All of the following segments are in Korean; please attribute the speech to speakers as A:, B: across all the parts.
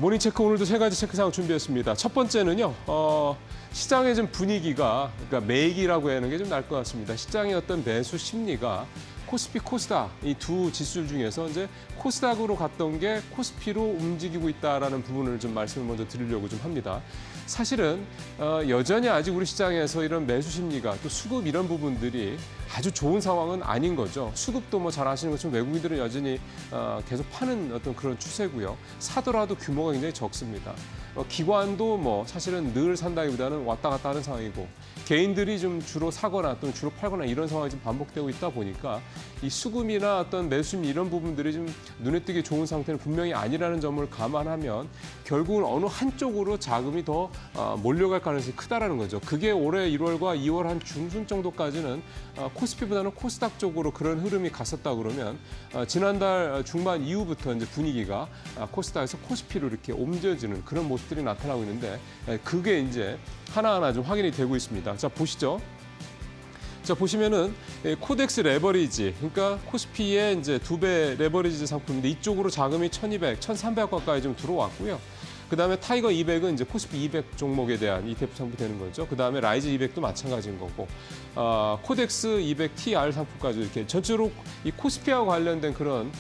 A: 모닝체크 오늘도 세 가지 체크사항 준비했습니다. 첫 번째는요, 시장의 좀 분위기가, 그러니까 매기라고 하는 게 좀 나을 것 같습니다. 시장의 어떤 매수 심리가 코스피, 코스닥 이 두 지수 중에서 이제 코스닥으로 갔던 게 코스피로 움직이고 있다라는 부분을 좀 말씀을 먼저 드리려고 좀 합니다. 사실은 여전히 아직 우리 시장에서 이런 매수 심리가 또 수급 이런 부분들이 아주 좋은 상황은 아닌 거죠. 수급도 뭐 잘 아시는 것처럼 외국인들은 여전히 계속 파는 어떤 그런 추세고요. 사더라도 규모가 굉장히 적습니다. 기관도 뭐 사실은 늘 산다기보다는 왔다 갔다 하는 상황이고 개인들이 좀 주로 사거나 또는 주로 팔거나 이런 상황이 좀 반복되고 있다 보니까 이 수급이나 어떤 매수심 이런 부분들이 좀 눈에 띄게 좋은 상태는 분명히 아니라는 점을 감안하면 결국은 어느 한쪽으로 자금이 더 몰려갈 가능성이 크다라는 거죠. 그게 올해 1월과 2월 한 중순 정도까지는 코스피보다는 코스닥 쪽으로 그런 흐름이 갔었다 그러면 지난달 중반 이후부터 이제 분위기가 코스닥에서 코스피로 이렇게 옮겨지는 그런 모습들이 나타나고 있는데 그게 이제 하나하나 좀 확인이 되고 있습니다. 자, 보시죠. 자, 보시면은 코덱스 레버리지, 그러니까 코스피의 이제 2배 레버리지 상품인데 이쪽으로 자금이 1,200, 1,300 가까이 좀 들어왔고요. 그다음에 타이거 200은 이제 코스피 200 종목에 대한 ETF 상품 되는 거죠. 그다음에 라이즈 200도 마찬가지인 거고, 코덱스 200 TR 상품까지 이렇게 전체로 이 코스피와 관련된 그런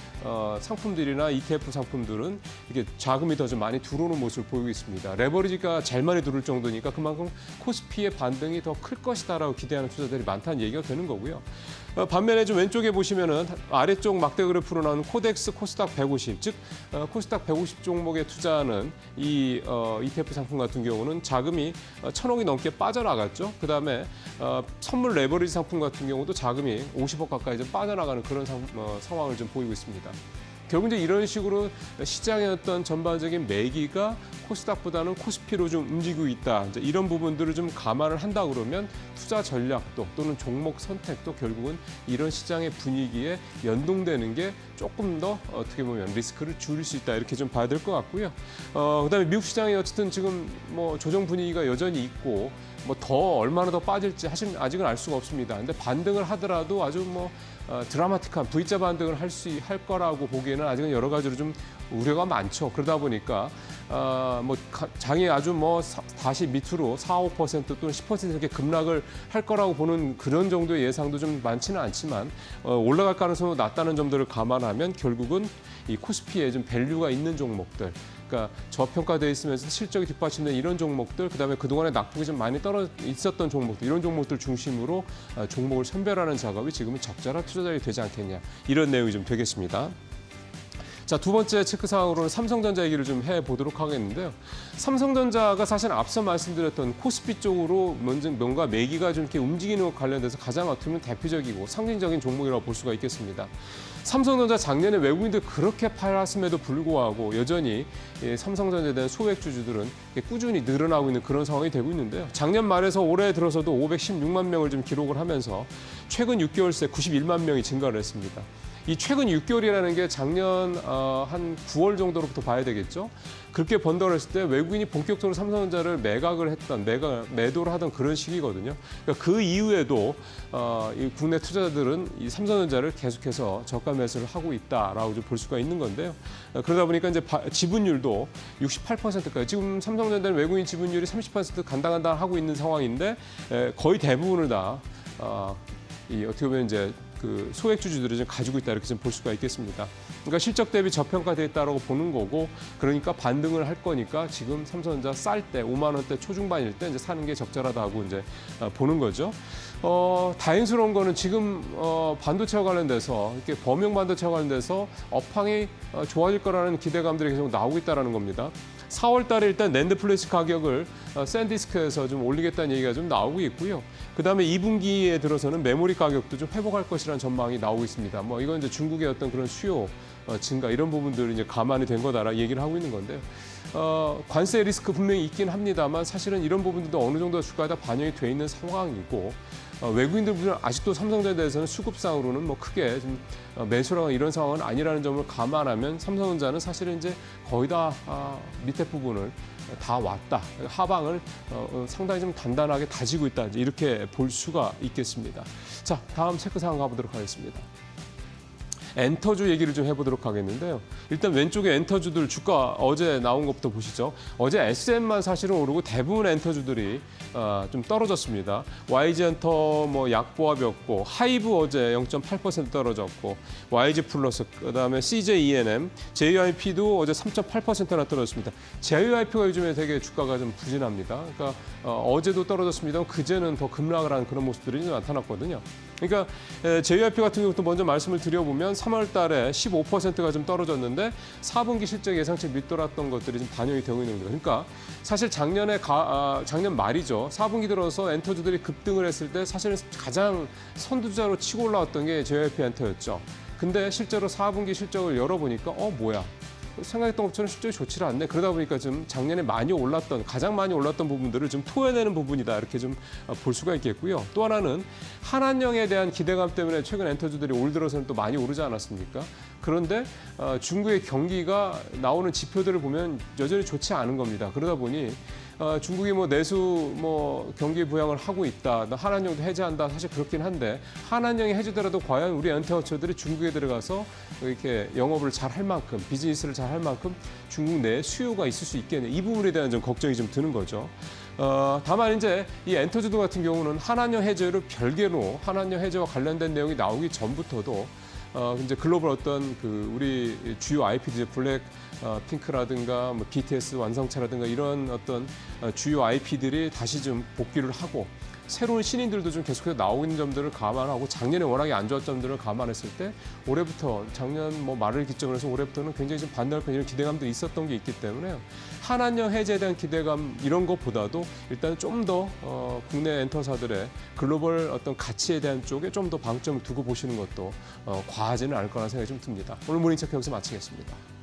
A: 상품들이나 ETF 상품들은 이게 자금이 더 좀 많이 들어오는 모습을 보이고 있습니다. 레버리지가 제일 많이 들어올 정도니까 그만큼 코스피의 반등이 더 클 것이다라고 기대하는 투자들이 많다는 얘기가 되는 거고요. 반면에 좀 왼쪽에 보시면은 아래쪽 막대 그래프로 나오는 코덱스 코스닥 150, 즉 코스닥 150 종목에 투자하는 이 ETF 상품 같은 경우는 자금이 1,000억이 넘게 빠져나갔죠. 그다음에 선물 레버리지 상품 같은 경우도 자금이 50억 가까이 좀 빠져나가는 그런 상황을 좀 보이고 있습니다. 결국 이제 이런 식으로 시장의 어떤 전반적인 매기가 코스닥보다는 코스피로 좀 움직이고 있다. 이제 이런 부분들을 좀 감안을 한다 그러면 투자 전략도 또는 종목 선택도 결국은 이런 시장의 분위기에 연동되는 게 조금 더 어떻게 보면 리스크를 줄일 수 있다. 이렇게 좀 봐야 될 것 같고요. 그다음에 미국 시장이 어쨌든 지금 뭐 조정 분위기가 여전히 있고 뭐 더 얼마나 더 빠질지 사실 아직은 알 수가 없습니다. 근데 반등을 하더라도 아주 뭐 드라마틱한 V자 반등을 할 거라고 보기에는 아직은 여러 가지로 좀 우려가 많죠. 그러다 보니까 뭐 장이 아주 뭐 다시 밑으로 4, 5% 또는 10% 이렇게 급락을 할 거라고 보는 그런 정도의 예상도 좀 많지는 않지만 올라갈 가능성이 낮다는 점들을 감안하면 결국은 이 코스피에 좀 밸류가 있는 종목들, 그러니까 저평가되어 있으면서 실적이 뒷받침된 이런 종목들, 그다음에 그동안에 낙폭이 좀 많이 떨어져 있었던 종목들, 이런 종목들 중심으로 종목을 선별하는 작업이 지금은 적절한 투자자이 되지 않겠냐, 이런 내용이 좀 되겠습니다. 자, 두 번째 체크사항으로는 삼성전자 얘기를 좀 해보도록 하겠는데요. 삼성전자가 사실 앞서 말씀드렸던 코스피 쪽으로 먼저 뭔가 매기가 좀 이렇게 움직이는 것 관련돼서 가장 어떻게 보면 대표적이고 상징적인 종목이라고 볼 수가 있겠습니다. 삼성전자 작년에 외국인들 그렇게 팔았음에도 불구하고 여전히 삼성전자에 대한 소액 주주들은 꾸준히 늘어나고 있는 그런 상황이 되고 있는데요. 작년 말에서 올해 들어서도 516만 명을 좀 기록을 하면서 최근 6개월 새 91만 명이 증가를 했습니다. 이 최근 6개월이라는 게 작년 한 9월 정도로부터 봐야 되겠죠. 그렇게 번다고 했을 때 외국인이 본격적으로 삼성전자를 매도를 하던 그런 시기거든요. 그러니까 그 이후에도 이 국내 투자자들은 이 삼성전자를 계속해서 저가 매수를 하고 있다라고 좀 볼 수가 있는 건데요. 그러다 보니까 이제 지분율도 68%까지, 지금 삼성전자는 외국인 지분율이 30% 간당간당 하고 있는 상황인데 거의 대부분을 다 어떻게 보면 이제 그 소액 주주들이 좀 가지고 있다, 이렇게 좀 볼 수가 있겠습니다. 그러니까 실적 대비 저평가되어 있다라고 보는 거고, 그러니까 반등을 할 거니까 지금 삼성전자 쌀 때 5만 원대 초중반일 때 이제 사는 게 적절하다고 이제 보는 거죠. 다행스러운 거는 지금 반도체와 관련돼서 이렇게 범용 반도체와 관련돼서 업황이 좋아질 거라는 기대감들이 계속 나오고 있다라는 겁니다. 4월 달에 일단 낸드 플래시 가격을 샌디스크에서 좀 올리겠다는 얘기가 좀 나오고 있고요. 그다음에 2분기에 들어서는 메모리 가격도 좀 회복할 것이라는 전망이 나오고 있습니다. 뭐 이건 이제 중국의 어떤 그런 수요 증가 이런 부분들이 이제 감안이 된 거다라 얘기를 하고 있는 건데요. 관세 리스크 분명히 있긴 합니다만 사실은 이런 부분들도 어느 정도 주가에 다 반영이 돼 있는 상황이고, 외국인들은 아직도 삼성전자에 대해서는 수급상으로는 뭐 크게 좀 매수라거나 이런 상황은 아니라는 점을 감안하면 삼성전자는 사실은 이제 거의 다 밑에 부분을 다 왔다, 하방을 상당히 좀 단단하게 다지고 있다, 이렇게 볼 수가 있겠습니다. 자, 다음 체크사항 가보도록 하겠습니다. 엔터주 얘기를 좀 해보도록 하겠는데요. 일단 왼쪽에 엔터주들 주가 어제 나온 것부터 보시죠. 어제 SM만 사실은 오르고 대부분 엔터주들이 좀 떨어졌습니다. YG엔터 뭐 약보합이었고 하이브 어제 0.8% 떨어졌고 YG 플러스 그다음에 CJ ENM, JYP도 어제 3.8%나 떨어졌습니다. JYP가 요즘에 되게 주가가 좀 부진합니다. 그러니까 어제도 떨어졌습니다만 그제는 더 급락을 하는 그런 모습들이 좀 나타났거든요. 그러니까 JYP 같은 경우도 먼저 말씀을 드려보면 3월 달에 15%가 좀 떨어졌는데 4분기 실적 예상치 밑돌았던 것들이 좀 반영이 되고 있는 겁니다. 그러니까 사실 작년 말이죠. 4분기 들어서 엔터주들이 급등을 했을 때 사실은 가장 선두주자로 치고 올라왔던 게 JYP 엔터였죠. 근데 실제로 4분기 실적을 열어보니까 뭐야. 생각했던 것처럼 실적이 좋지를 않네. 그러다 보니까 좀 작년에 가장 많이 올랐던 부분들을 좀 토해내는 부분이다. 이렇게 좀 볼 수가 있겠고요. 또 하나는 한한령에 대한 기대감 때문에 최근 엔터주들이 올 들어서는 또 많이 오르지 않았습니까? 그런데 중국의 경기가 나오는 지표들을 보면 여전히 좋지 않은 겁니다. 그러다 보니 중국이 뭐 내수 경기 부양을 하고 있다. 한한령도 해제한다. 사실 그렇긴 한데 한한령이 해제되더라도 과연 우리 엔터처들이 중국에 들어가서 이렇게 영업을 잘 할 만큼 비즈니스를 잘 할 만큼 중국 내에 수요가 있을 수 있겠네. 이 부분에 대한 좀 걱정이 좀 드는 거죠. 다만 이제 이 엔터주도 같은 경우는 한한령 해제를 별개로 한한령 해제와 관련된 내용이 나오기 전부터도 이제 글로벌 어떤 우리 주요 IP들 블랙 핑크라든가 뭐 BTS 완성차라든가 이런 어떤 주요 IP들이 다시 좀 복귀를 하고 새로운 신인들도 좀 계속해서 나오고 있는 점들을 감안하고 작년에 워낙에 안 좋았던 점들을 감안했을 때 올해부터 작년 말을 기점으로 해서 올해부터는 굉장히 좀 반등할 이런 기대감도 있었던 게 있기 때문에 한한령 해제에 대한 기대감 이런 것보다도 일단 좀 더 국내 엔터사들의 글로벌 어떤 가치에 대한 쪽에 좀 더 방점을 두고 보시는 것도 과하지는 않을 거라는 생각이 좀 듭니다. 오늘 모닝체크 여기서 마치겠습니다.